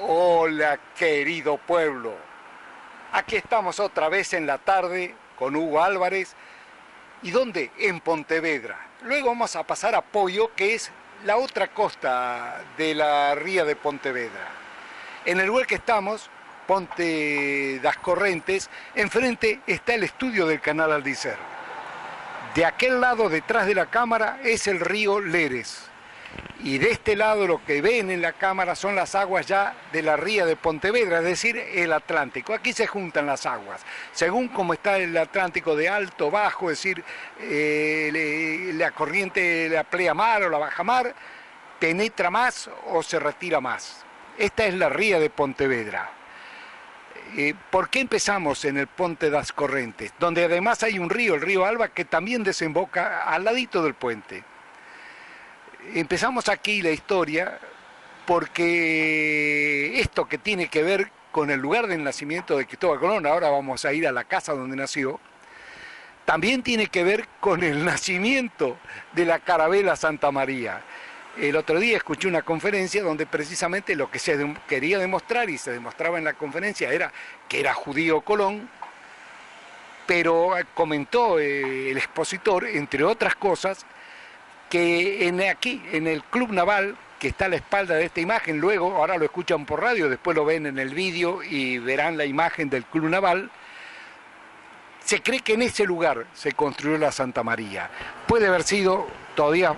Hola, querido pueblo. Aquí estamos otra vez en la tarde con Hugo Álvarez. ¿Y dónde? En Pontevedra. Luego vamos a pasar a Poio, que es la otra costa de la ría de Pontevedra. En el lugar que estamos, Ponte das Correntes, enfrente está el estudio del canal Aldicer. De aquel lado, detrás de la cámara, es el río Leres. Y de este lado lo que ven en la cámara son las aguas ya de la ría de Pontevedra, es decir, el Atlántico. Aquí se juntan las aguas, según como está el Atlántico de alto, bajo, es decir, la corriente, la pleamar o la bajamar, penetra más o se retira más. Esta es la ría de Pontevedra. ¿Por qué empezamos en el Ponte das Correntes? Donde además hay un río, el río Alba, que también desemboca al ladito del puente. Empezamos aquí la historia porque esto que tiene que ver con el lugar del nacimiento de Cristóbal Colón, ahora vamos a ir a la casa donde nació, también tiene que ver con el nacimiento de la carabela Santa María. El otro día escuché una conferencia donde precisamente lo que se quería demostrar y se demostraba en la conferencia era que era judío Colón, pero comentó el expositor, entre otras cosas, que aquí, en el Club Naval, que está a la espalda de esta imagen, luego, ahora lo escuchan por radio, después lo ven en el vídeo y verán la imagen del Club Naval, se cree que en ese lugar se construyó la Santa María. Puede haber sido todavía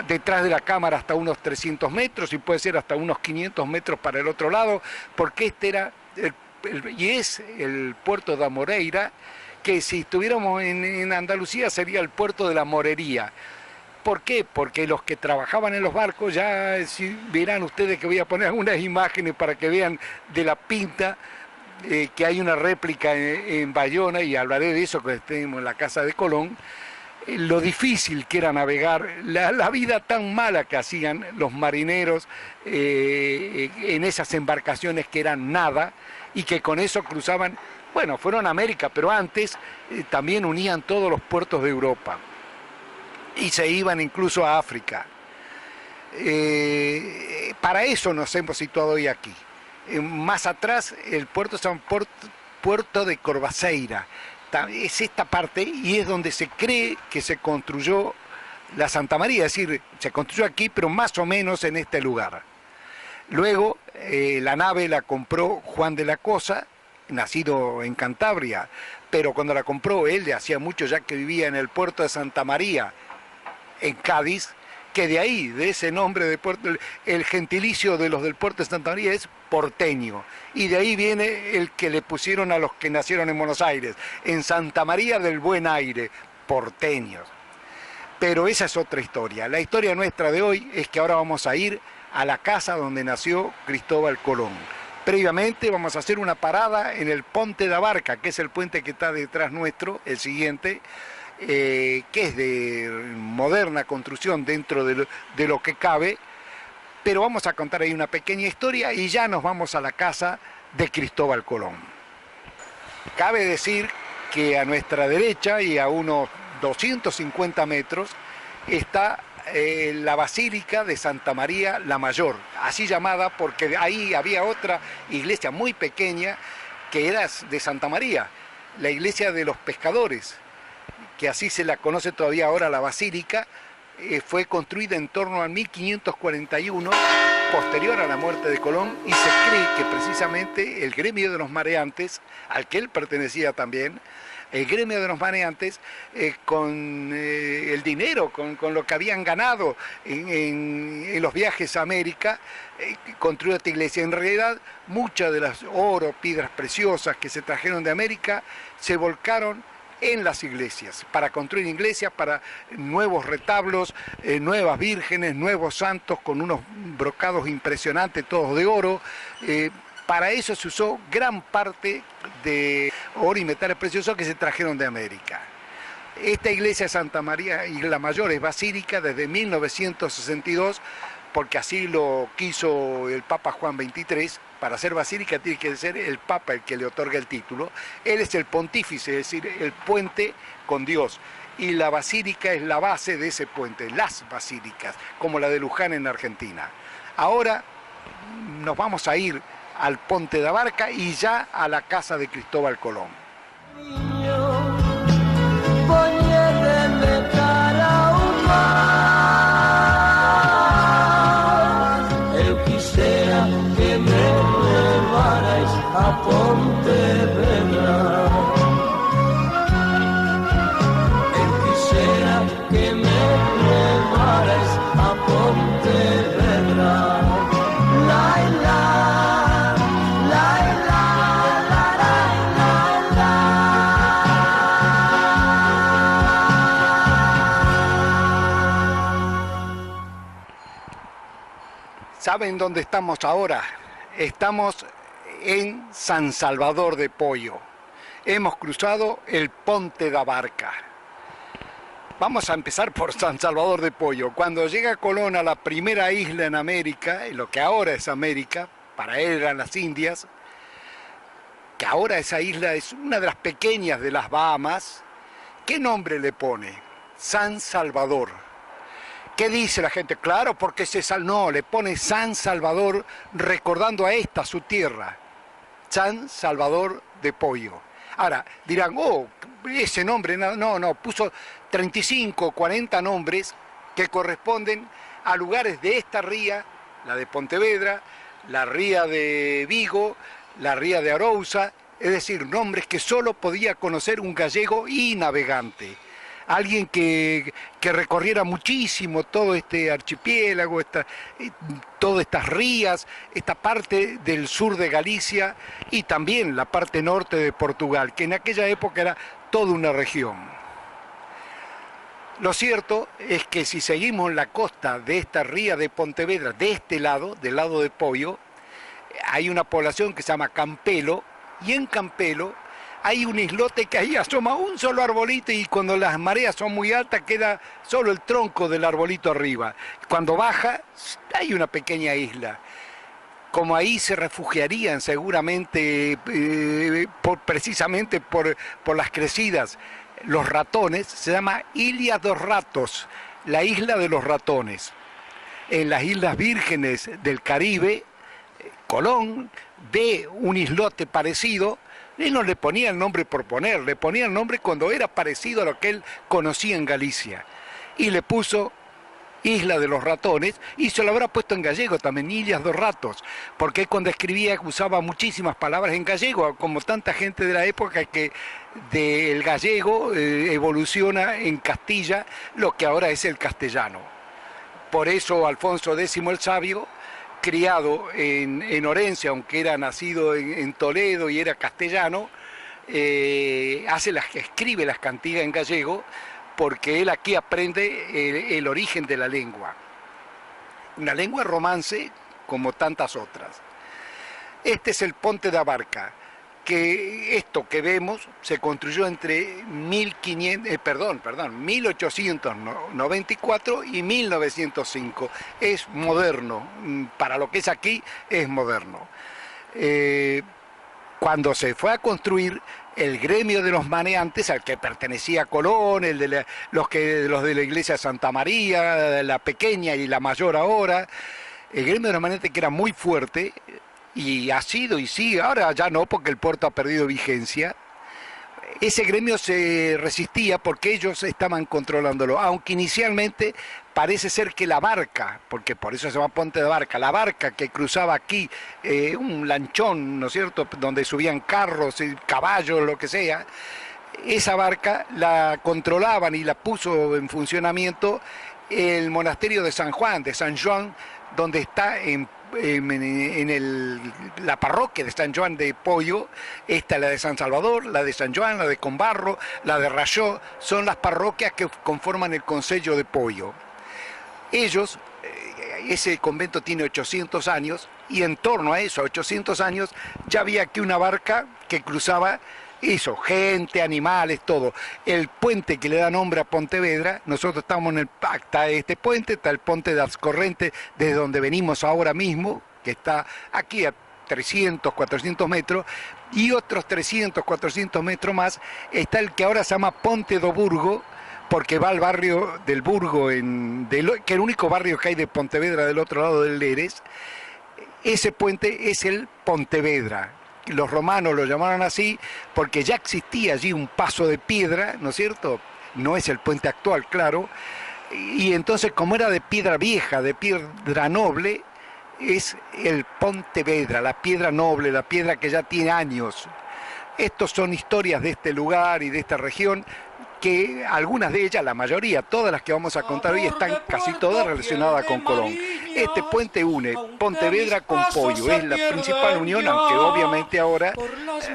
detrás de la cámara hasta unos 300 metros y puede ser hasta unos 500 metros para el otro lado, porque este era, y es el puerto de Amoreira, que si estuviéramos en Andalucía sería el puerto de la Morería. ¿Por qué? Porque los que trabajaban en los barcos, ya si verán ustedes que voy a poner algunas imágenes para que vean de la pinta, que hay una réplica en Bayona, y hablaré de eso que tenemos en la casa de Colón, lo difícil que era navegar, la vida tan mala que hacían los marineros en esas embarcaciones que eran nada, y que con eso cruzaban, bueno, fueron a América, pero antes también unían todos los puertos de Europa. Y se iban incluso a África. Para eso nos hemos situado hoy aquí. Más atrás, el puerto Puerto de Corvaceira. Es esta parte y es donde se cree que se construyó la Santa María, es decir, se construyó aquí, pero más o menos en este lugar. Luego, la nave la compró Juan de la Cosa, nacido en Cantabria, pero cuando la compró él, hacía mucho ya que vivía en el puerto de Santa María, en Cádiz, que de ahí, de ese nombre de puerto, el gentilicio de los del puerto de Santa María es porteño, y de ahí viene el que le pusieron a los que nacieron en Buenos Aires, en Santa María del Buen Aire, porteños. Pero esa es otra historia. La historia nuestra de hoy es que ahora vamos a ir a la casa donde nació Cristóbal Colón. Previamente vamos a hacer una parada en el Ponte da Barca, que es el puente que está detrás nuestro, el siguiente, que es de moderna construcción dentro de lo que cabe, pero vamos a contar ahí una pequeña historia y ya nos vamos a la casa de Cristóbal Colón. Cabe decir que a nuestra derecha y a unos 250 metros está la Basílica de Santa María la Mayor, así llamada porque ahí había otra iglesia muy pequeña que era de Santa María, la iglesia de los pescadores, que así se la conoce todavía ahora la Basílica. Fue construida en torno al 1541, posterior a la muerte de Colón, y se cree que precisamente el gremio de los mareantes, al que él pertenecía también, el gremio de los mareantes, con el dinero, con lo que habían ganado en los viajes a América, construyó esta iglesia. En realidad, muchas de las oro, piedras preciosas que se trajeron de América, se volcaron en las iglesias, para construir iglesias, para nuevos retablos, nuevas vírgenes, nuevos santos con unos brocados impresionantes, todos de oro. Para eso se usó gran parte de oro y metales preciosos que se trajeron de América. Esta iglesia de Santa María y la Mayor es basílica desde 1962, porque así lo quiso el Papa Juan XXIII. Para ser basílica tiene que ser el Papa el que le otorga el título. Él es el pontífice, es decir, el puente con Dios. Y la basílica es la base de ese puente, las basílicas, como la de Luján en Argentina. Ahora nos vamos a ir al Ponte de Abarca y ya a la casa de Cristóbal Colón. Eu quisiera que me llevarais a Pontevedra. Eu quisiera que me llevarais a Pontevedra. ¿Saben dónde estamos ahora? Estamos en San Salvador de Poyo. Hemos cruzado el Ponte de Abarca. Vamos a empezar por San Salvador de Poyo. Cuando llega Colón a la primera isla en América, en lo que ahora es América, para él eran las Indias, que ahora esa isla es una de las pequeñas de las Bahamas, ¿qué nombre le pone? San Salvador. ¿Qué dice la gente? Claro, porque no, le pone San Salvador recordando a esta, su tierra, San Salvador de Poyo. Ahora, dirán, oh, ese nombre, no, puso 35, 40 nombres que corresponden a lugares de esta ría, la de Pontevedra, la ría de Vigo, la ría de Arousa, es decir, nombres que solo podía conocer un gallego y navegante. Alguien que recorriera muchísimo todo este archipiélago, todas estas rías, esta parte del sur de Galicia y también la parte norte de Portugal, que en aquella época era toda una región. Lo cierto es que si seguimos la costa de esta ría de Pontevedra, de este lado, del lado de Poyo, hay una población que se llama Campelo, y en Campelo hay un islote que ahí asoma un solo arbolito y cuando las mareas son muy altas queda solo el tronco del arbolito arriba. Cuando baja hay una pequeña isla. Como ahí se refugiarían seguramente, precisamente por las crecidas, los ratones, se llama Ilha dos Ratos, la isla de los ratones. En las Islas Vírgenes del Caribe, Colón ve un islote parecido. Él no le ponía el nombre por poner, le ponía el nombre cuando era parecido a lo que él conocía en Galicia. Y le puso Isla de los Ratones, y se lo habrá puesto en gallego también, Ilhas dos Ratos, porque él cuando escribía usaba muchísimas palabras en gallego, como tanta gente de la época que del gallego evoluciona en Castilla, lo que ahora es el castellano. Por eso Alfonso X el Sabio, criado en Orense, aunque era nacido en Toledo y era castellano, escribe las cantigas en gallego, porque él aquí aprende el origen de la lengua. Una lengua romance como tantas otras. Este es el Ponte de Abarca, que esto que vemos se construyó entre 1894 y 1905. Es moderno, para lo que es aquí es moderno. Cuando se fue a construir, el gremio de los maneantes, al que pertenecía Colón, los de la iglesia de Santa María, la pequeña y la mayor ahora, el gremio de los maneantes, que era muy fuerte, y ha sido y sigue, ahora ya no, porque el puerto ha perdido vigencia. Ese gremio se resistía porque ellos estaban controlándolo, aunque inicialmente parece ser que la barca, porque por eso se llama Ponte de Abarca, la barca que cruzaba aquí, un lanchón, ¿no es cierto?, donde subían carros, caballos, lo que sea, esa barca la controlaban y la puso en funcionamiento el monasterio de San Juan, donde está la parroquia de San Juan de Poyo. Esta, la de San Salvador, la de San Juan, la de Combarro, la de Rayó, son las parroquias que conforman el concello de Poyo. Ellos, ese convento tiene 800 años, y en torno a eso, 800 años, ya había aquí una barca que cruzaba eso, gente, animales, todo. El puente que le da nombre a Pontevedra, nosotros estamos en el pacta de este puente, está el puente de Azcorrente, desde donde venimos ahora mismo, que está aquí a 300, 400 metros, y otros 300, 400 metros más, está el que ahora se llama Ponte do Burgo, porque va al barrio del Burgo, que es el único barrio que hay de Pontevedra del otro lado del Leres, ese puente es el Pontevedra. Los romanos lo llamaron así porque ya existía allí un paso de piedra, ¿no es cierto? No es el puente actual, claro. Y entonces, como era de piedra vieja, de piedra noble, es el Pontevedra, la piedra noble, la piedra que ya tiene años. Estos son historias de este lugar y de esta región, que algunas de ellas, la mayoría, todas las que vamos a contar hoy, están casi todas relacionadas con Colón. Este puente une Pontevedra con Poyo, es la principal unión, aunque obviamente ahora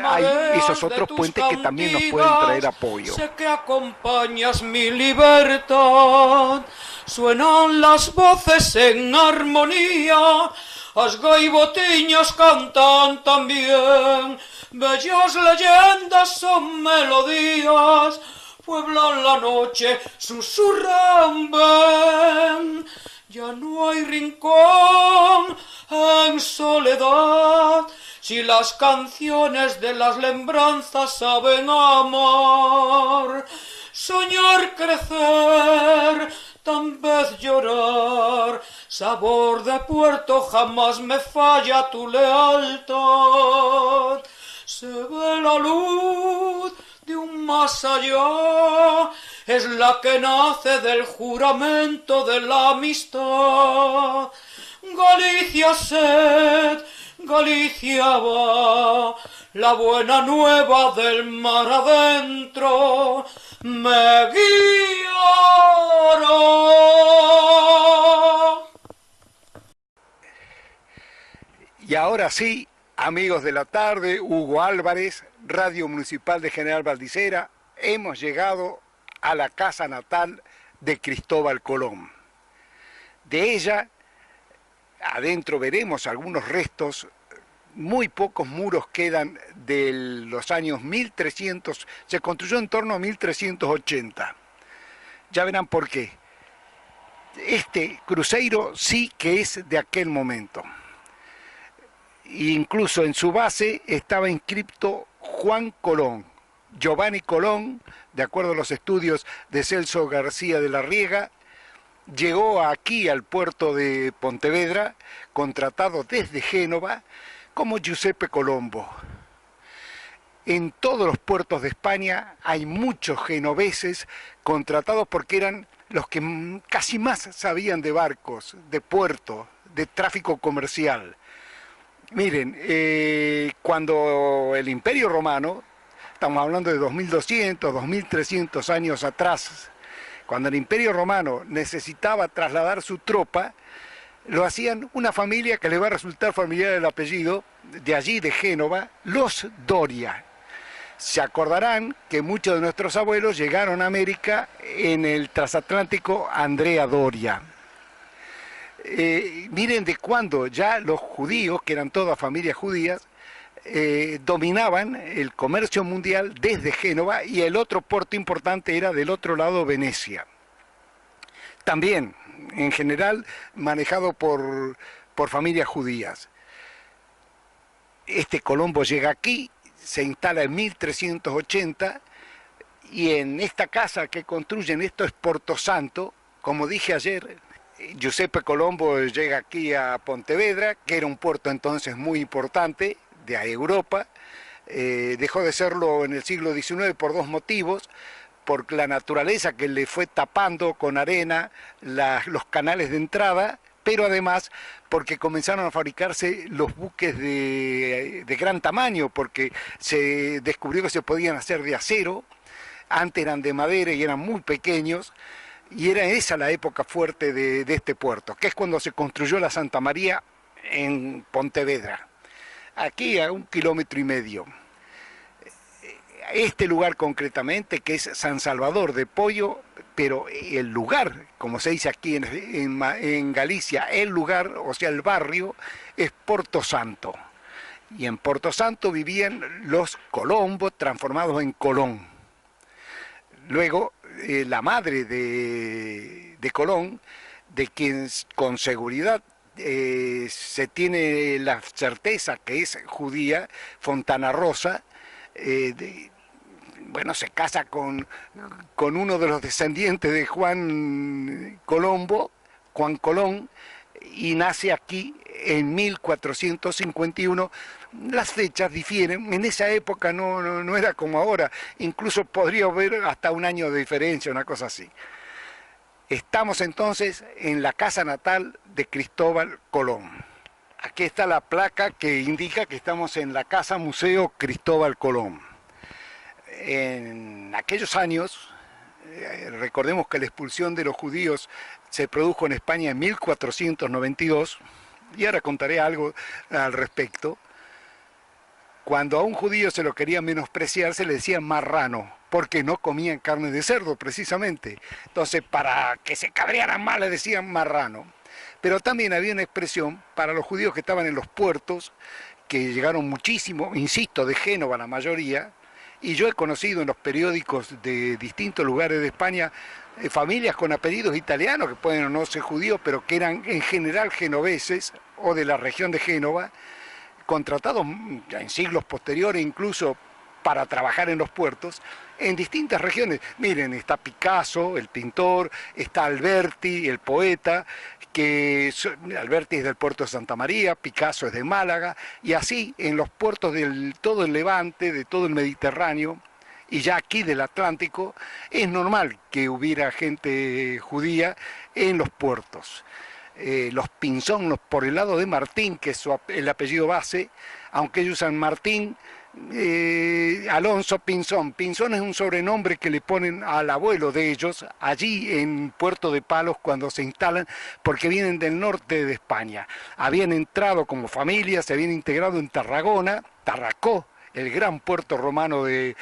hay esos otros puentes que también nos pueden traer apoyo. Sé que acompañas mi libertad, suenan las voces en armonía, as gaivotiñas cantan también, bellas leyendas son melodías, pueblan la noche, susurran, ven. Ya no hay rincón en soledad, si las canciones de las lembranzas saben amar. Soñar crecer, tal vez llorar, sabor de puerto, jamás me falla tu lealtad. Se ve la luz de un más allá, es la que nace del juramento de la amistad. Galicia sed, Galicia va, la buena nueva del mar adentro me guiará. Y ahora sí, amigos de la tarde, Hugo Álvarez, Radio Municipal de General Valdicera, hemos llegado a la casa natal de Cristóbal Colón. De ella, adentro veremos algunos restos, muy pocos muros quedan de los años 1300, se construyó en torno a 1380. Ya verán por qué. Este cruceiro sí que es de aquel momento. Incluso en su base estaba inscripto Juan Colón, Giovanni Colón, de acuerdo a los estudios de Celso García de la Riega, llegó aquí al puerto de Pontevedra, contratado desde Génova, como Giuseppe Colombo. En todos los puertos de España hay muchos genoveses contratados porque eran los que casi más sabían de barcos, de puerto, de tráfico comercial. Miren, cuando el Imperio Romano, estamos hablando de 2200, 2300 años atrás, cuando el Imperio Romano necesitaba trasladar su tropa, lo hacían una familia que le va a resultar familiar el apellido, de allí de Génova, los Doria. Se acordarán que muchos de nuestros abuelos llegaron a América en el transatlántico Andrea Doria. Miren de cuándo ya los judíos, que eran todas familias judías, dominaban el comercio mundial desde Génova, y el otro puerto importante era del otro lado, Venecia. También, en general, manejado por familias judías. Este Colombo llega aquí, se instala en 1380, y en esta casa que construyen, esto es Porto Santo, como dije ayer, Giuseppe Colombo llega aquí a Pontevedra, que era un puerto entonces muy importante de Europa. Dejó de serlo en el siglo XIX por dos motivos: por la naturaleza que le fue tapando con arena los canales de entrada, pero además porque comenzaron a fabricarse los buques de gran tamaño, porque se descubrió que se podían hacer de acero. Antes eran de madera y eran muy pequeños. Y era esa la época fuerte de este puerto, que es cuando se construyó la Santa María en Pontevedra, aquí a 1,5 kilómetros. Este lugar concretamente, que es San Salvador de Poyo, pero el lugar, como se dice aquí en Galicia, el lugar, o sea, el barrio, es Porto Santo. Y en Porto Santo vivían los Colombos transformados en Colón. Luego, la madre de Colón, de quien con seguridad se tiene la certeza que es judía, Fontana Rosa, bueno, se casa con uno de los descendientes de Juan Colombo, Juan Colón, y nace aquí en 1451. Las fechas difieren, en esa época no era como ahora, incluso podría haber hasta un año de diferencia, una cosa así. Estamos entonces en la casa natal de Cristóbal Colón. Aquí está la placa que indica que estamos en la Casa Museo Cristóbal Colón. En aquellos años, recordemos que la expulsión de los judíos se produjo en España en 1492, y ahora contaré algo al respecto. Cuando a un judío se lo quería menospreciar, se le decía marrano, porque no comían carne de cerdo, precisamente. Entonces, para que se cabrearan más, le decían marrano. Pero también había una expresión para los judíos que estaban en los puertos, que llegaron muchísimo, insisto, de Génova la mayoría, y yo he conocido en los periódicos de distintos lugares de España familias con apellidos italianos, que pueden o no ser judíos, pero que eran en general genoveses o de la región de Génova, contratados en siglos posteriores incluso para trabajar en los puertos en distintas regiones. Miren, está Picasso, el pintor, está Alberti, el poeta, Alberti es del puerto de Santa María, Picasso es de Málaga, y así en los puertos de todo el Levante, de todo el Mediterráneo, y ya aquí del Atlántico, es normal que hubiera gente judía en los puertos. Los Pinzón, por el lado de Martín, que es el apellido base, aunque ellos usan Martín, Alonso Pinzón. Pinzón es un sobrenombre que le ponen al abuelo de ellos, allí en Puerto de Palos cuando se instalan, porque vienen del norte de España. Habían entrado como familia, se habían integrado en Tarragona, Tarracó, el gran puerto romano del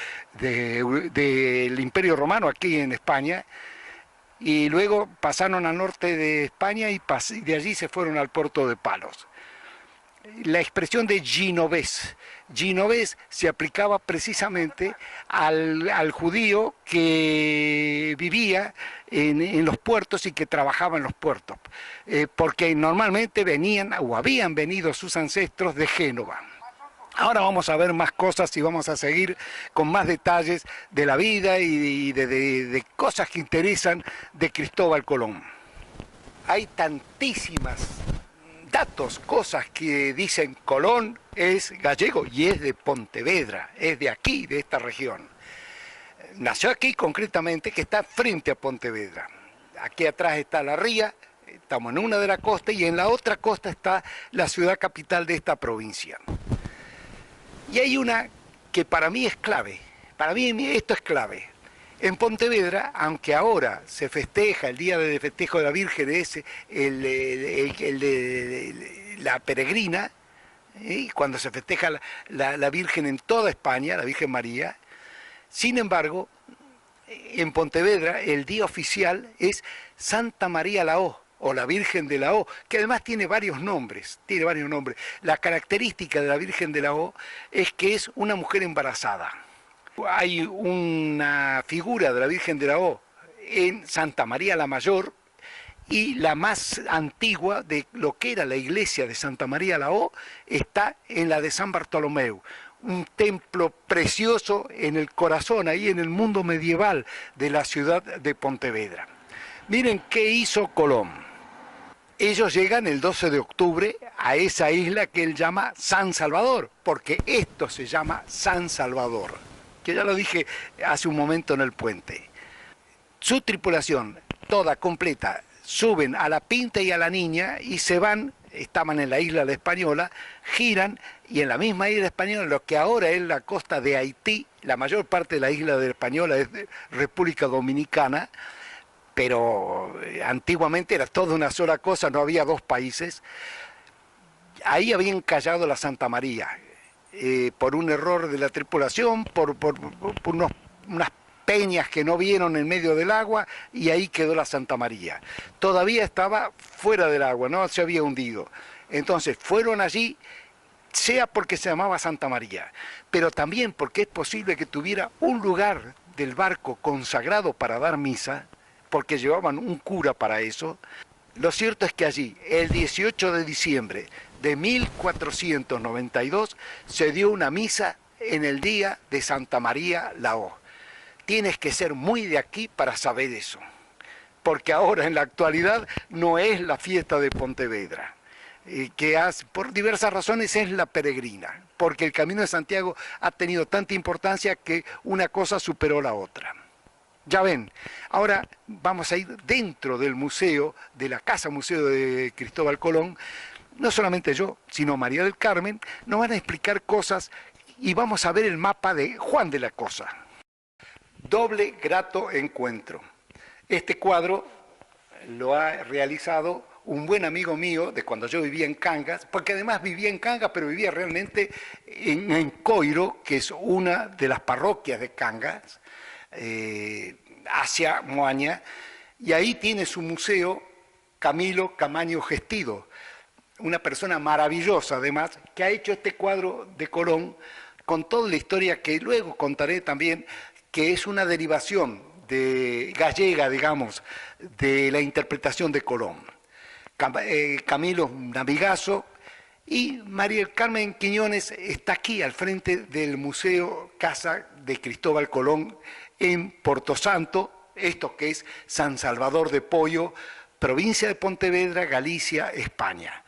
Imperio Romano aquí en España, y luego pasaron al norte de España y de allí se fueron al puerto de Palos. La expresión de genovés se aplicaba precisamente al judío que vivía en los puertos y que trabajaba en los puertos, porque normalmente venían o habían venido sus ancestros de Génova. Ahora vamos a ver más cosas y vamos a seguir con más detalles de la vida y de cosas que interesan de Cristóbal Colón. Hay tantísimas datos, cosas que dicen Colón es gallego y es de Pontevedra, es de aquí, de esta región. Nació aquí concretamente, que está frente a Pontevedra. Aquí atrás está la ría, estamos en una de las costas y en la otra costa está la ciudad capital de esta provincia. Y hay una que para mí es clave, para mí esto es clave. En Pontevedra, aunque ahora se festeja el día de festejo de la Virgen, es el de la peregrina, cuando se festeja la Virgen en toda España, la Virgen María. Sin embargo, en Pontevedra el día oficial es Santa María la o la Virgen de la O, que además tiene varios nombres. La característica de la Virgen de la O es que es una mujer embarazada. Hay una figura de la Virgen de la O en Santa María la Mayor, y la más antigua de lo que era la iglesia de Santa María la O está en la de San Bartolomeu, un templo precioso en el corazón, ahí en el mundo medieval de la ciudad de Pontevedra. Miren qué hizo Colón. Ellos llegan el 12 de octubre a esa isla que él llama San Salvador, porque esto se llama San Salvador, que ya lo dije hace un momento en el puente. Su tripulación, toda completa, suben a la Pinta y a la Niña y se van, estaban en la isla La Española, giran, y en la misma isla Española, lo que ahora es la costa de Haití, la mayor parte de la isla de La Española es de República Dominicana, pero antiguamente era toda una sola cosa, no había dos países. Ahí habían callado la Santa María, por un error de la tripulación, por unas peñas que no vieron en medio del agua, y ahí quedó la Santa María. Todavía estaba fuera del agua, no se había hundido. Entonces fueron allí, sea porque se llamaba Santa María, pero también porque es posible que tuviera un lugar del barco consagrado para dar misa, porque llevaban un cura para eso. Lo cierto es que allí, el 18 de diciembre de 1492, se dio una misa en el día de Santa María la O. Tienes que ser muy de aquí para saber eso, porque ahora en la actualidad no es la fiesta de Pontevedra. que por diversas razones es la peregrina, porque el Camino de Santiago ha tenido tanta importancia que una cosa superó la otra. Ya ven, ahora vamos a ir dentro del museo, de la Casa Museo de Cristóbal Colón. No solamente yo, sino María del Carmen, nos van a explicar cosas y vamos a ver el mapa de Juan de la Cosa. Doble grato encuentro. Este cuadro lo ha realizado un buen amigo mío de cuando yo vivía en Cangas, porque además vivía en Cangas, pero vivía realmente en Coiro, que es una de las parroquias de Cangas, hacia Moaña, y ahí tiene su museo Camilo Camaño Gestido, una persona maravillosa además, que ha hecho este cuadro de Colón con toda la historia que luego contaré también, que es una derivación gallega, digamos, de la interpretación de Colón. Camilo es un amigazo, y María del Carmen Quiñones está aquí al frente del Museo Casa de Cristóbal Colón en Porto Santo, esto que es San Salvador de Poyo, provincia de Pontevedra, Galicia, España.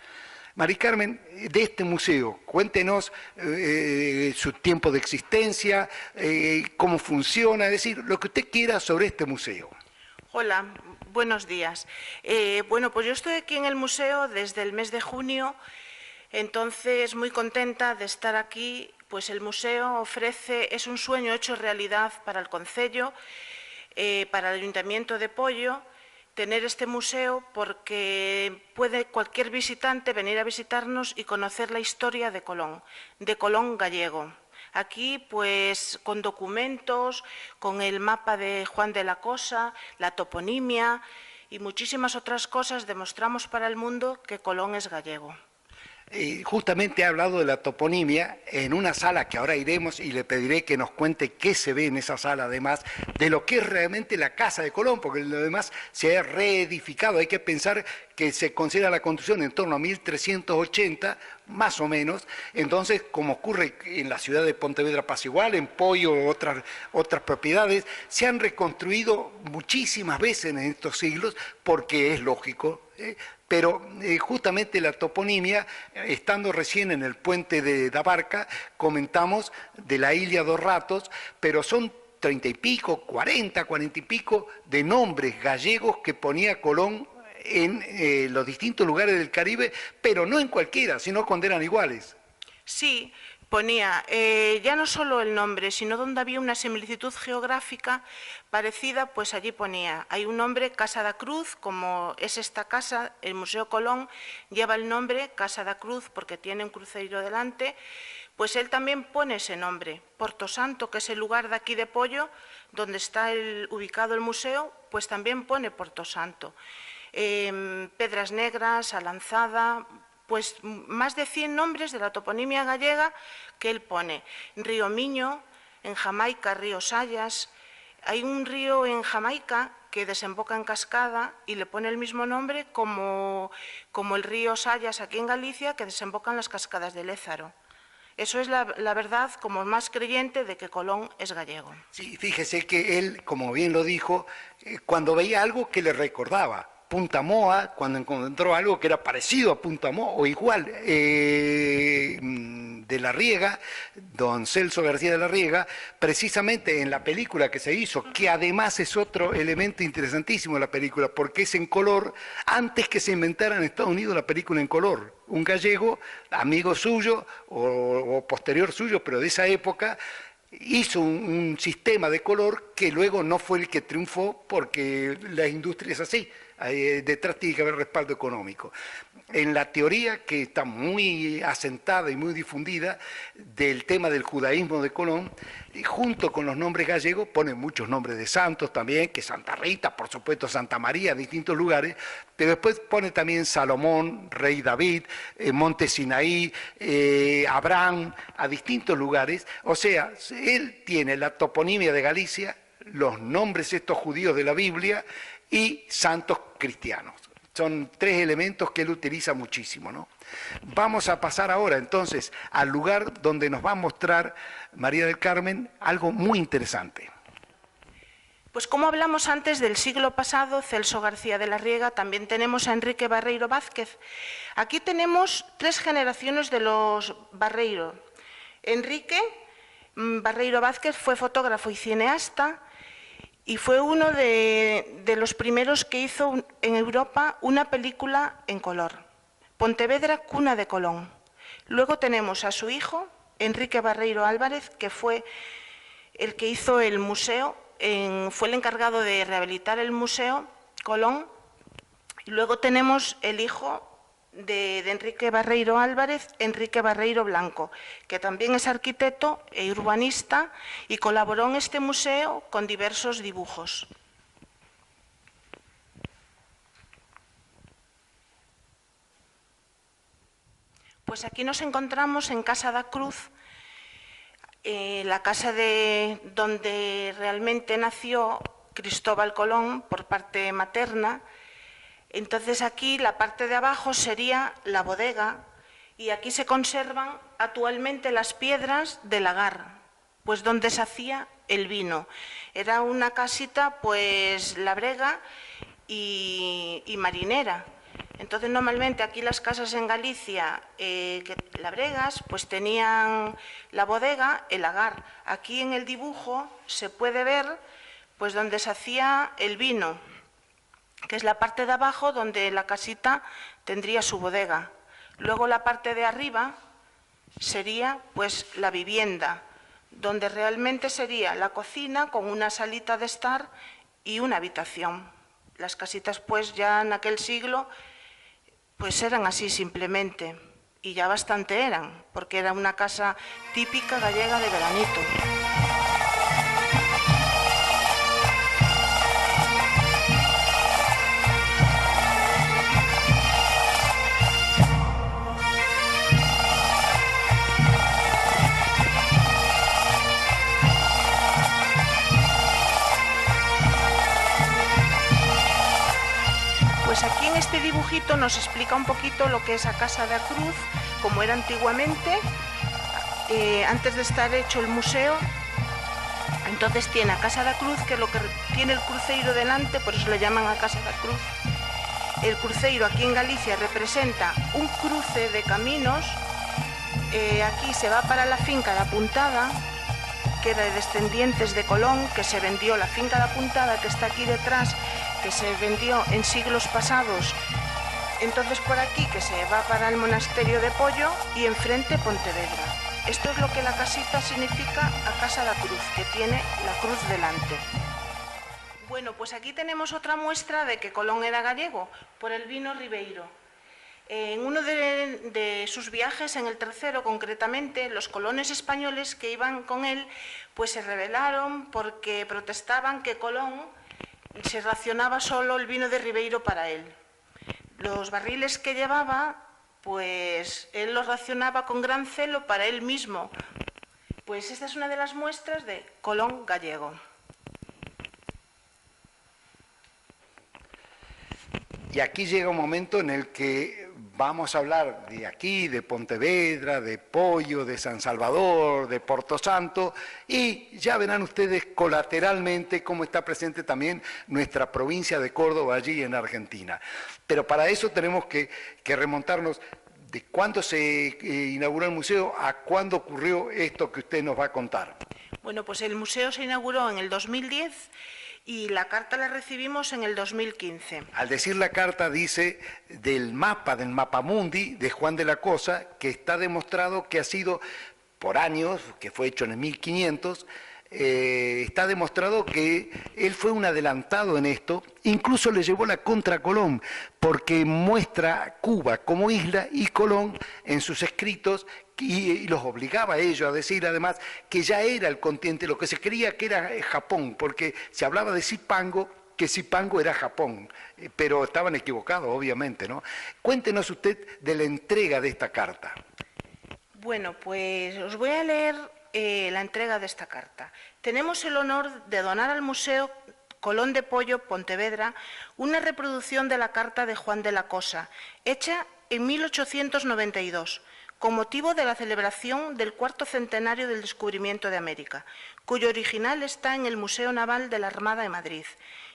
María Carmen, de este museo, cuéntenos su tiempo de existencia, cómo funciona, es decir, lo que usted quiera sobre este museo. Hola, buenos días. Bueno, pues yo estoy aquí en el museo desde el mes de junio, entonces muy contenta de estar aquí. Pues el museo es un sueño hecho realidad para el concello, para el Ayuntamiento de Poio, tener este museo, porque puede cualquier visitante venir a visitarnos y conocer la historia de Colón gallego. Aquí, pues, con documentos, con el mapa de Juan de la Cosa, la toponimia y muchísimas otras cosas, demostramos para el mundo que Colón es gallego. Justamente ha hablado de la toponimia en una sala que ahora iremos y le pediré que nos cuente qué se ve en esa sala, además de lo que es realmente la Casa de Colón, porque lo demás se ha reedificado. Hay que pensar que se considera la construcción en torno a 1380, más o menos. Entonces, como ocurre en la ciudad de Pontevedra Paz igual, en Poyo, otras propiedades, se han reconstruido muchísimas veces en estos siglos, porque es lógico, pero justamente la toponimia, estando recién en el puente de Dabarca, comentamos de la Ilia dos Ratos, pero son 30 y pico, 40 y pico de nombres gallegos que ponía Colón en los distintos lugares del Caribe, pero no en cualquiera, sino cuando eran iguales. Sí, ponía ya no solo el nombre, sino donde había una similitud geográfica parecida, pues allí ponía. Hay un nombre, Casa da Cruz, como es esta casa, el Museo Colón lleva el nombre Casa da Cruz porque tiene un cruceiro delante, pues él también pone ese nombre. Porto Santo, que es el lugar de aquí de Poyo, donde está ubicado el museo, pues también pone Porto Santo. Pedras Negras, Alanzada, pues más de 100 nombres de la toponimia gallega que él pone. Río Miño, en Jamaica, Río Sayas. Hay un río en Jamaica que desemboca en Cascada y le pone el mismo nombre como el río Sayas aquí en Galicia, que desemboca en las cascadas de Lézaro. Eso es la verdad como más creyente de que Colón es gallego. Sí, fíjese que él, como bien lo dijo, cuando veía algo que le recordaba, Punta Moa, cuando encontró algo que era parecido a Punta Moa, o igual, de la Riega, don Celso García de la Riega, precisamente en la película que se hizo, que además es otro elemento interesantísimo de la película, porque es en color, antes que se inventara en Estados Unidos la película en color. Un gallego, amigo suyo, o posterior suyo, pero de esa época, hizo un sistema de color que luego no fue el que triunfó, porque la industria es así. Detrás tiene que haber respaldo económico. En la teoría, que está muy asentada y muy difundida, del tema del judaísmo de Colón, junto con los nombres gallegos, pone muchos nombres de santos también, que Santa Rita, por supuesto Santa María, en distintos lugares, pero después pone también Salomón, Rey David, Monte Sinaí, Abraham, a distintos lugares. O sea, él tiene la toponimia de Galicia, los nombres estos judíos de la Biblia y santos cristianos. Son tres elementos que él utiliza muchísimo, ¿no? Vamos a pasar ahora entonces al lugar donde nos va a mostrar María del Carmen algo muy interesante. Pues como hablamos antes del siglo pasado, Celso García de la Riega, también tenemos a Enrique Barreiro Vázquez. Aquí tenemos 3 generaciones de los Barreiro. Enrique Barreiro Vázquez fue fotógrafo y cineasta y fue uno de los primeros que hizo en Europa una película en color. Pontevedra, cuna de Colón. Luego tenemos a su hijo, Enrique Barreiro Álvarez, que fue el que hizo el museo, fue el encargado de rehabilitar el Museo Colón. Y luego tenemos el hijo de Enrique Barreiro Álvarez, Enrique Barreiro Blanco, que también es arquitecto e urbanista y colaboró en este museo con diversos dibujos. Pues aquí nos encontramos en Casa da Cruz, la casa donde realmente nació Cristóbal Colón por parte materna. Entonces aquí la parte de abajo sería la bodega y aquí se conservan actualmente las piedras del lagar, pues donde se hacía el vino. Era una casita pues labrega y marinera. Entonces normalmente aquí las casas en Galicia labregas pues tenían la bodega, el lagar. Aquí en el dibujo se puede ver pues donde se hacía el vino, que es la parte de abajo donde la casita tendría su bodega. Luego la parte de arriba sería pues la vivienda, donde realmente sería la cocina con una salita de estar y una habitación. Las casitas pues ya en aquel siglo pues eran así simplemente, y ya bastante eran, porque era una casa típica gallega de veranito. Pues aquí en este dibujito nos explica un poquito lo que es a Casa da Cruz, como era antiguamente, antes de estar hecho el museo. Entonces tiene a Casa da Cruz, que es lo que tiene el cruceiro delante, por eso le llaman a Casa da Cruz. El cruceiro aquí en Galicia representa un cruce de caminos. Aquí se va para la finca da Puntada, que era de descendientes de Colón, que se vendió la finca da Puntada, que está aquí detrás, que se vendió en siglos pasados. Entonces por aquí que se va para el monasterio de Pollo y enfrente Pontevedra. Esto es lo que la casita significa a Casa da Cruz, que tiene la cruz delante. Bueno, pues aquí tenemos otra muestra de que Colón era gallego, por el vino Ribeiro. En uno de sus viajes, en el tercero concretamente, los colonos españoles que iban con él, pues se rebelaron porque protestaban que Colón se racionaba solo el vino de Ribeiro para él. Los barriles que llevaba, pues él los racionaba con gran celo para él mismo. Pues esta es una de las muestras de Colón gallego. Y aquí llega un momento en el que vamos a hablar de aquí, de Pontevedra, de Pollo, de San Salvador, de Porto Santo, y ya verán ustedes colateralmente cómo está presente también nuestra provincia de Córdoba allí en Argentina. Pero para eso tenemos que remontarnos de cuándo se inauguró el museo a cuándo ocurrió esto que usted nos va a contar. Bueno, pues el museo se inauguró en el 2010 y la carta la recibimos en el 2015. Al decir la carta dice del Mapamundi de Juan de la Cosa, que está demostrado que ha sido por años, que fue hecho en el 1500, está demostrado que él fue un adelantado en esto, incluso le llevó la contra a Colón, porque muestra Cuba como isla y Colón en sus escritos y los obligaba a ellos a decir además que ya era el continente, lo que se creía que era Japón, porque se hablaba de Zipango, que Zipango era Japón, pero estaban equivocados obviamente, ¿no? Cuéntenos usted de la entrega de esta carta. Bueno, pues os voy a leer la entrega de esta carta. Tenemos el honor de donar al Museo Colón de Pollo, Pontevedra, una reproducción de la carta de Juan de la Cosa, hecha en 1892, con motivo de la celebración del 4º centenario del descubrimiento de América, cuyo original está en el Museo Naval de la Armada de Madrid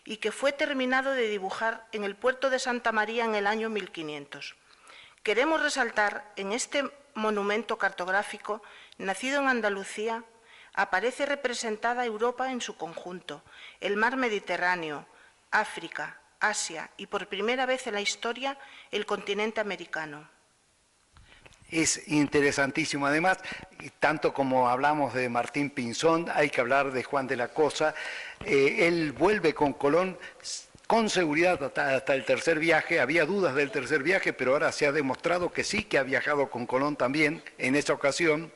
y que fue terminado de dibujar en el puerto de Santa María en el año 1500. Queremos resaltar en este monumento cartográfico, nacido en Andalucía, aparece representada Europa en su conjunto, el mar Mediterráneo, África, Asia y por primera vez en la historia el continente americano. Es interesantísimo. Además, tanto como hablamos de Martín Pinzón, hay que hablar de Juan de la Cosa. Él vuelve con Colón con seguridad hasta el tercer viaje. Había dudas del tercer viaje, pero ahora se ha demostrado que sí, que ha viajado con Colón también en esa ocasión.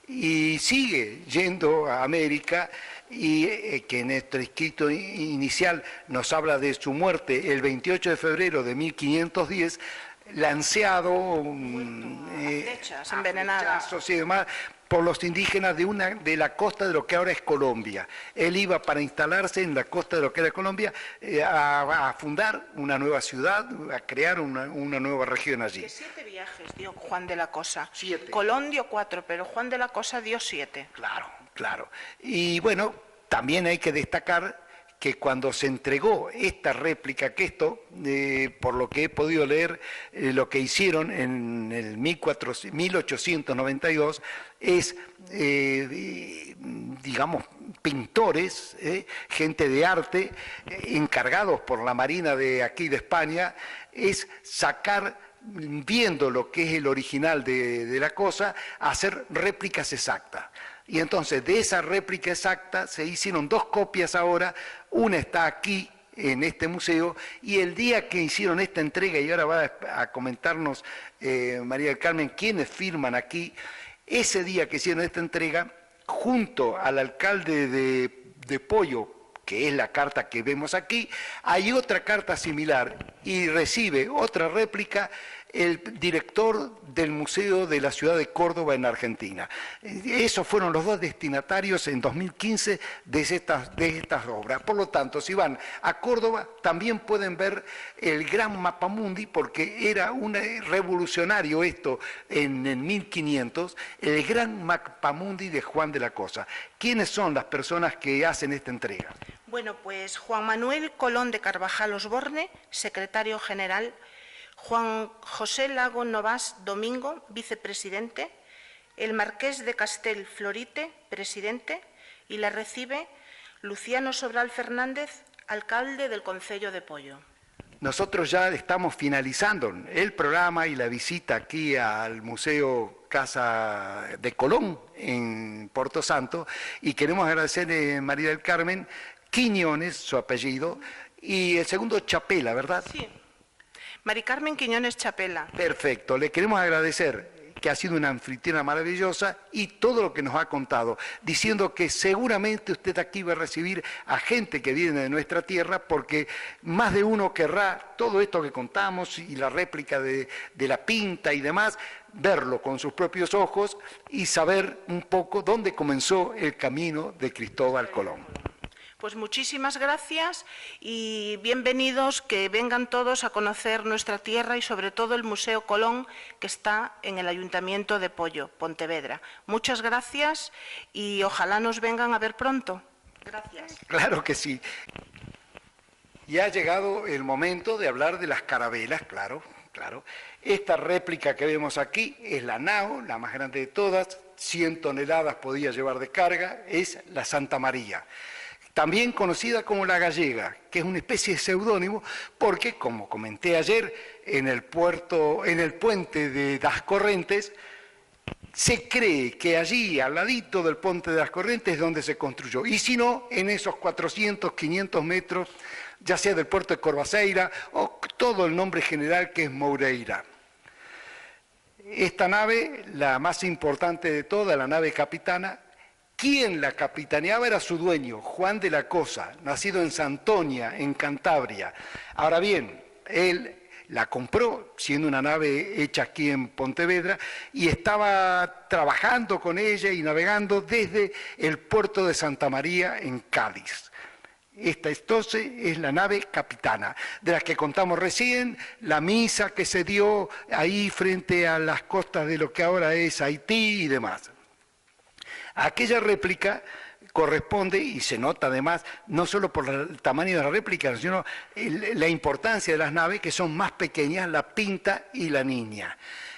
Y sigue yendo a América, y que en nuestro escrito inicial nos habla de su muerte el 28 de febrero de 1510, lanceado flechas envenenadas y demás por los indígenas de la costa de lo que ahora es Colombia. Él iba para instalarse en la costa de lo que era Colombia, a fundar una nueva ciudad, a crear una nueva región allí. Que 7 viajes dio Juan de la Cosa. 7. Colón dio 4, pero Juan de la Cosa dio 7. Claro, claro. Y bueno, también hay que destacar que cuando se entregó esta réplica, que esto, por lo que he podido leer, lo que hicieron en el 1892 es, digamos, pintores, gente de arte, encargados por la Marina de aquí de España, es sacar, viendo lo que es el original de la cosa, hacer réplicas exactas. Y entonces de esa réplica exacta se hicieron 2 copias ahora, una está aquí en este museo, y el día que hicieron esta entrega, y ahora va a comentarnos María del Carmen quiénes firman aquí, ese día que hicieron esta entrega, junto al alcalde de Pollo, que es la carta que vemos aquí, hay otra carta similar y recibe otra réplica el director del Museo de la Ciudad de Córdoba en Argentina. Esos fueron los 2 destinatarios en 2015 de estas obras. Por lo tanto, si van a Córdoba, también pueden ver el gran mapamundi, porque era un revolucionario esto en el 1500, el gran mapamundi de Juan de la Cosa. ¿Quiénes son las personas que hacen esta entrega? Bueno, pues Juan Manuel Colón de Carvajal Osborne, secretario general, Juan José Lago Novás Domingo, vicepresidente, el marqués de Castel Florite, presidente, y la recibe Luciano Sobral Fernández, alcalde del Concello de Pollo. Nosotros ya estamos finalizando el programa y la visita aquí al Museo Casa de Colón en Porto Santo, y queremos agradecer a María del Carmen Quiñones, su apellido, y el segundo Chapela, ¿verdad? Sí. Mari Carmen Quiñones Chapela. Perfecto, le queremos agradecer, que ha sido una anfitriona maravillosa, y todo lo que nos ha contado, diciendo que seguramente usted aquí va a recibir a gente que viene de nuestra tierra, porque más de uno querrá todo esto que contamos y la réplica de la Pinta y demás, verlo con sus propios ojos y saber un poco dónde comenzó el camino de Cristóbal Colón. Pues muchísimas gracias y bienvenidos, que vengan todos a conocer nuestra tierra y sobre todo el Museo Colón, que está en el Ayuntamiento de Pollo, Pontevedra. Muchas gracias y ojalá nos vengan a ver pronto. Gracias. Claro que sí. Y ha llegado el momento de hablar de las carabelas, claro. Esta réplica que vemos aquí es la nao, la más grande de todas, 100 toneladas podía llevar de carga, es la Santa María. También conocida como la Gallega, que es una especie de seudónimo, porque, como comenté ayer, en el puente de Das Corrientes, se cree que allí, al ladito del puente de Das Corrientes, es donde se construyó. Y si no, en esos 400, 500 metros, ya sea del puerto de Corbaceira o todo el nombre general que es Moureira. Esta nave, la más importante de todas, la nave capitana, quien la capitaneaba era su dueño, Juan de la Cosa, nacido en Santoña, en Cantabria. Ahora bien, él la compró, siendo una nave hecha aquí en Pontevedra, y estaba trabajando con ella y navegando desde el puerto de Santa María, en Cádiz. Esta entonces es la nave capitana, de la que contamos recién, la misa que se dio ahí frente a las costas de lo que ahora es Haití y demás. Aquella réplica corresponde, y se nota además, no solo por el tamaño de la réplica, sino la importancia de las naves, que son más pequeñas, la Pinta y la Niña.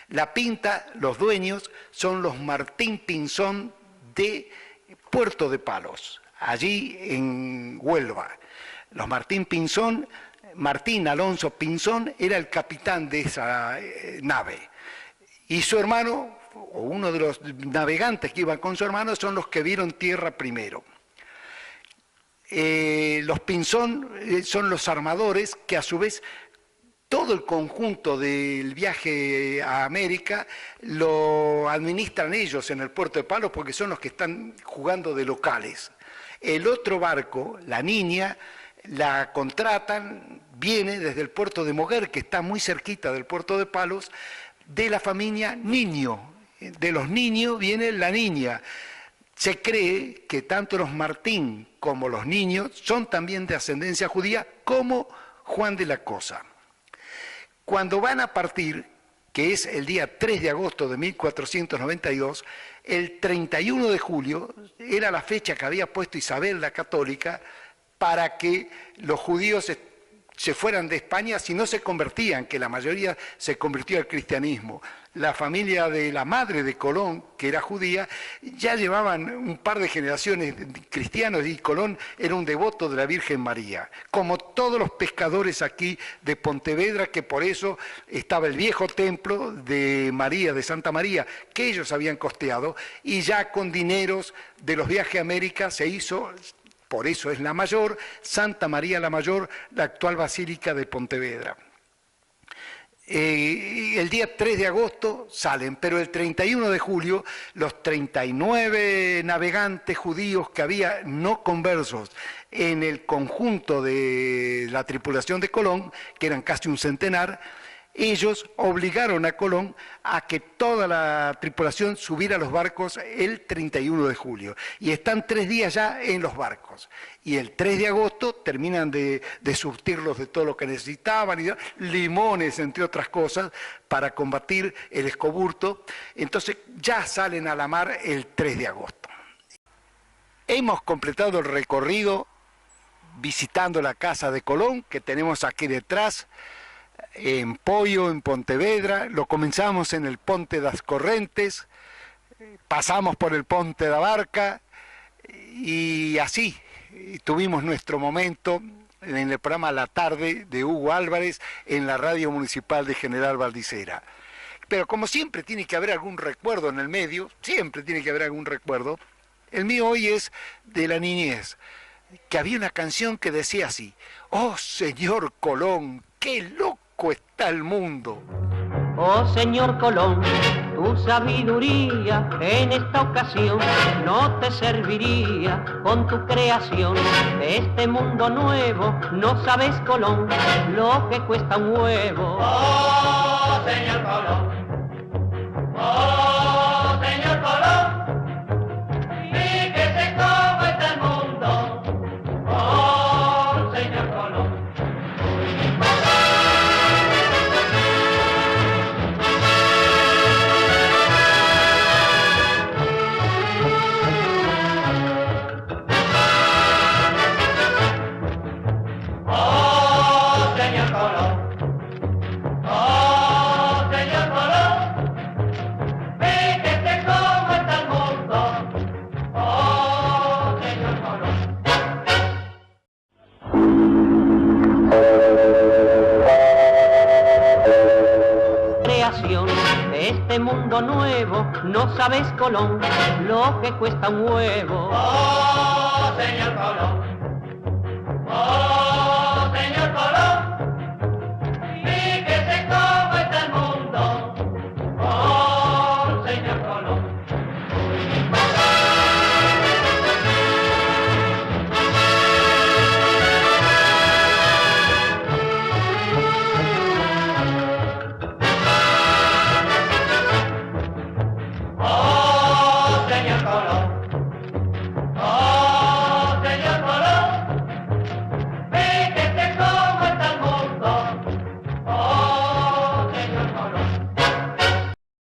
La Pinta, los dueños, son los Martín Pinzón de Puerto de Palos, allí en Huelva. Los Martín Pinzón, Martín Alonso Pinzón era el capitán de esa nave. Y su hermano, o uno de los navegantes que iban con su hermano, son los que vieron tierra primero. Los Pinzón son los armadores que a su vez todo el conjunto del viaje a América lo administran ellos en el puerto de Palos porque son los que están jugando de locales. El otro barco, la Niña, la contratan, viene desde el puerto de Moguer, que está muy cerquita del puerto de Palos, de la familia Niño. De los Niños viene la Niña. Se cree que tanto los Martín como los Niños son también de ascendencia judía, como Juan de la Cosa. Cuando van a partir, que es el día 3 de agosto de 1492, el 31 de julio era la fecha que había puesto Isabel la Católica para que los judíos se fueran de España si no se convertían, que la mayoría se convirtió al cristianismo. La familia de la madre de Colón, que era judía, ya llevaban un par de generaciones cristianos y Colón era un devoto de la Virgen María. Como todos los pescadores aquí de Pontevedra, que por eso estaba el viejo templo de María, de Santa María, que ellos habían costeado, y ya con dineros de los viajes a América se hizo, por eso es la mayor, Santa María la Mayor, la actual Basílica de Pontevedra. El día 3 de agosto salen, pero el 31 de julio los 39 navegantes judíos que había no conversos en el conjunto de la tripulación de Colón, que eran casi un centenar, ellos obligaron a Colón a que toda la tripulación subiera a los barcos el 31 de julio. Y están 3 días ya en los barcos. Y el 3 de agosto terminan de surtirlos de todo lo que necesitaban, y limones, entre otras cosas, para combatir el escoburto. Entonces ya salen a la mar el 3 de agosto. Hemos completado el recorrido visitando la casa de Colón, que tenemos aquí detrás, en Poio, en Pontevedra. Lo comenzamos en el Ponte das Correntes, pasamos por el Ponte da Barca y así tuvimos nuestro momento en el programa La Tarde de Hugo Álvarez en la radio municipal de General Valdicera. Pero como siempre tiene que haber algún recuerdo en el medio, siempre tiene que haber algún recuerdo. El mío hoy es de la niñez, que había una canción que decía así: oh señor Colón, qué loco está el mundo. Oh señor Colón, tu sabiduría en esta ocasión no te serviría con tu creación. De este mundo nuevo no sabes, Colón, lo que cuesta un huevo. Oh señor Colón, oh señor Colón, fíjese cómo está el mundo. Oh señor Colón. De este mundo nuevo no sabes, Colón, lo que cuesta un huevo. Oh, señor Colón, oh.